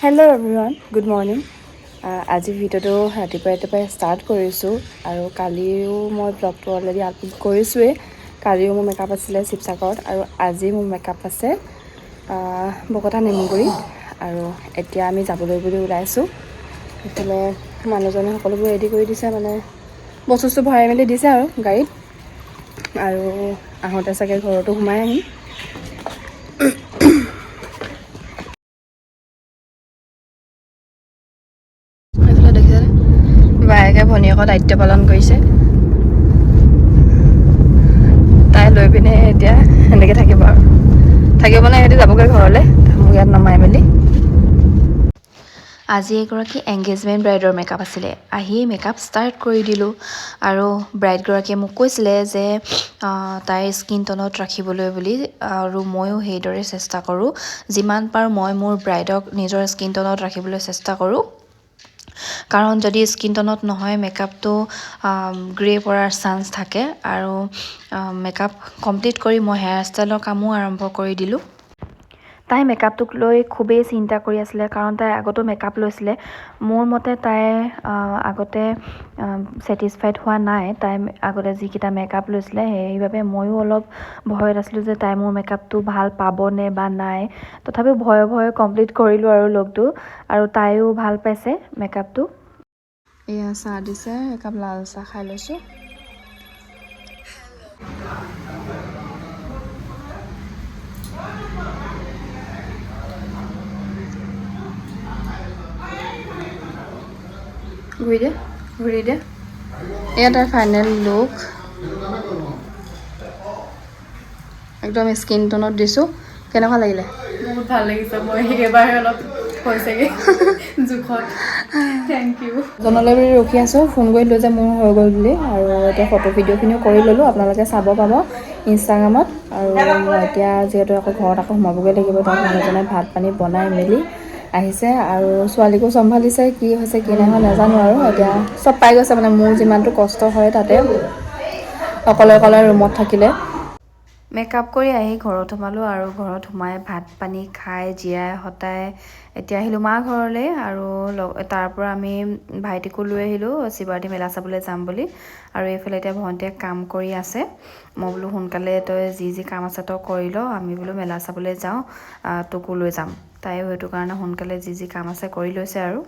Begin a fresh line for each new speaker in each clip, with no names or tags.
Hello' everyone, good morning. আজি ভিডিঅ'টো ৰাতিপুৱাই ষ্টাৰ্ট কৰিছোঁ আৰু কালিও মই ব্লগটো অলৰেডি আপলোড কৰিছোঁৱেই। কালিও মোৰ মেকআপ আছিলে শিৱসাগৰত আৰু আজি মোৰ মেকআপ আছে বকতা নেমুগুৰিত। আৰু এতিয়া আমি যাবলৈ বুলি ওলাইছোঁ। সেইফালে মানুহজনে সকলোবোৰ ৰেডি কৰি দিছে, মানে বস্তু ভৰাই মেলি দিছে আৰু গাড়ীত। আৰু আহোঁতে চাগে ঘৰতো সোমাই আহিম। বায়েকে ভনীয়েকৰ দায়িত্ব পালন কৰিছে। তাই লৈ পিনে এতিয়া সেনেকৈ থাকিব আৰু থাকিব নাই, সিহঁতি যাবগৈ ঘৰলৈ মোক ইয়াত নমাই মেলি। আজি এগৰাকী এংগেজমেণ্ট ব্ৰাইডৰ মেকআপ আছিলে, আহি মেকআপ ষ্টাৰ্ট কৰি দিলোঁ। আৰু ব্ৰাইডগৰাকীয়ে মোক কৈছিলে যে তাইৰ স্কিন টনত ৰাখিবলৈ বুলি, আৰু ময়ো সেইদৰে চেষ্টা কৰোঁ। যিমান পাৰোঁ মই মোৰ ব্ৰাইডক নিজৰ স্কিন টনত ৰাখিবলৈ চেষ্টা কৰোঁ, কাৰণ যদি স্কিন টনত নহয় মেকআপটো গ্ৰে পৰাৰ চান্স থাকে। আৰু মেকআপ কমপ্লিট কৰি মই হেয়াৰ ষ্টাইলৰ কামো আৰম্ভ কৰি দিলোঁ। তাই মেকআপটোক লৈ খুবেই চিন্তা কৰি আছিলে, কাৰণ তাই আগতেও মেকআপ লৈছিলে। মোৰ মতে তাই আগতে ছেটিছফাইড হোৱা নাই, তাই আগতে যিকেইটা মেকআপ লৈছিলে। সেইবাবে ময়ো অলপ ভয়ত আছিলোঁ যে তাই মোৰ মেকআপটো ভাল পাবনে বা নাই। তথাপিও ভয়ে কমপ্লিট কৰিলোঁ আৰু লুকটো, আৰু তাইও ভাল পাইছে মেকআপটো। এয়া চাহ দিছে, একাপ লাল চাহ খাই লৈছোঁ। ঘূৰি দে। এয়া তাৰ ফাইনেল লুক, একদম স্কিন টনত দিছোঁ। কেনেকুৱা লাগিলে?
বহুত ভাল লাগিছে। মই একেবাৰে অলপ হৈছেগৈ জোখত। Thank you.
জনলৈ বুলি ৰখি আছোঁ, ফোন কৰি দিলোঁ যে মোৰ হৈ গ'ল বুলি। আৰু এতিয়া ফটো ভিডিঅ'খিনিও কৰি ল'লোঁ, আপোনালোকে চাব পাব ইনষ্টাগ্ৰামত। আৰু মই এতিয়া যিহেতু আকৌ ঘৰত সোমাবগৈ লাগিব, তাত মানুহজনে ভাত পানী বনাই মেলি আহিছে আৰু ছোৱালীকো চম্ভালিছে। কি হৈছে কি নাই হোৱা নাজানো, আৰু এতিয়া চব পাই গৈছে। মানে মোৰ যিমানটো কষ্ট হয় তাতে অকলে ৰুমত থাকিলে। মেকআপ কৰি আহি ঘৰত সোমালোঁ, আৰু ঘৰত সোমাই ভাত পানী খাই জিৰাই হতাই এতিয়া আহিলোঁ মা ঘৰলৈ। আৰু তাৰ পৰা আমি ভাইটিকো লৈ আহিলোঁ শিৱৰাত্ৰি মেলা চাবলৈ যাম বুলি। আৰু এইফালে এতিয়া ভণ্টিয়ে কাম কৰি আছে। মই বোলো সোনকালে তই যি কাম আছে তই কৰি ল, আমি বোলো মেলা চাবলৈ যাওঁ, তোকো লৈ যাম। তাইও সেইটো কাৰণে সোনকালে যি কাম আছে কৰি লৈছে। আৰু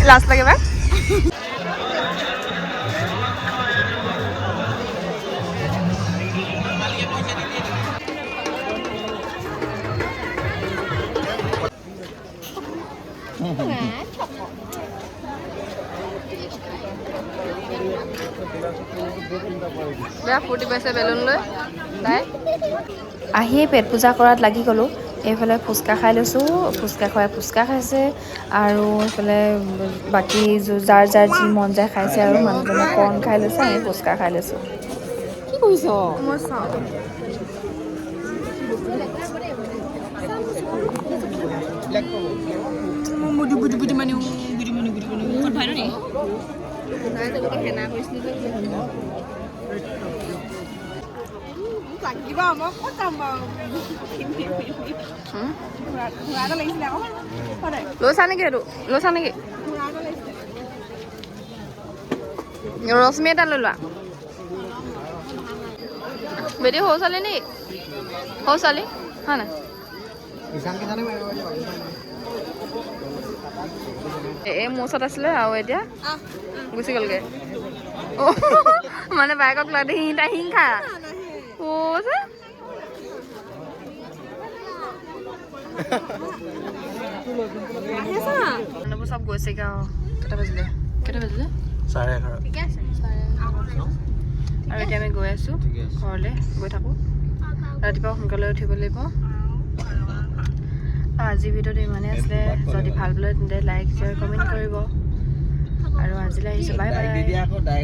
লাজ লাগে বা। বেয়া ফূৰ্তি পাইছে বেলুন লৈ তাই। আহিয়ে পেট পূজা কৰাত লাগি গ'লোঁ। এইফালে ফুচকা খাই লৈছোঁ, ফুচকা খাইছে। আৰু এইফালে বাকী যাৰ যি মন যায় খাইছে। আৰু মানুহজনে কৰ্ণ খাই লৈছে, আমি ফুচকা খাই লৈছোঁ। কি কৰিছ? মই চাওঁ। লৈছা নেকি? ৰশ্মি এটা লৈ লোৱা। বেটি সৰু ছোৱালী নি? সৰু ছোৱালী হয় নাই? এই মোৰ ওচৰত আছিলে আৰু এতিয়া গুচি গ'লগৈ। মানে বাইকক লৈ তাই হিংসা মানুহবোৰ চব গৈছেগৈ। আৰু কেইটা বাজিলে? 11:30। আৰু এতিয়া আমি গৈ আছোঁ ঘৰলৈ, গৈ থাকোঁ। ৰাতিপুৱা সোনকালে উঠিব লাগিব। আজি ভিডিঅ'টো ইমানেই আছিলে। যদি ভাল পালে তেন্তে লাইক শ্বেয়াৰ কমেণ্ট কৰিব। আৰু আজিলৈ আহিছোঁ, বাই বাই।